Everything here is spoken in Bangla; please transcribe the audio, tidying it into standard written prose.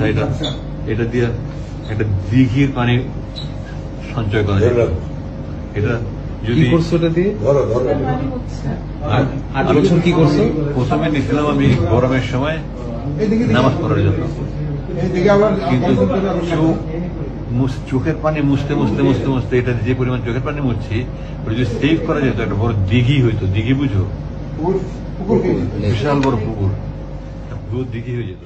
গামছা এটা দিয়ে একটা দিঘির পানি সঞ্চয় করা যায়। এটা যদি করছো এটা দিয়ে আর বছর কি করছো? প্রথমে নিয়েছিলাম আমি গরমের সময় নামাজ পড়ার জন্য, কিন্তু চোখের পানি মুছতে মুছতে মুছতে মুছতে এটা যে পরিমাণ চোখের পানি মুছছি ওটা যদি সেভ করা যেত একটা বড় দিঘি হইতো। দিঘি বুঝো, বিশাল বড় পুকুর, দিঘি হয়ে যেত।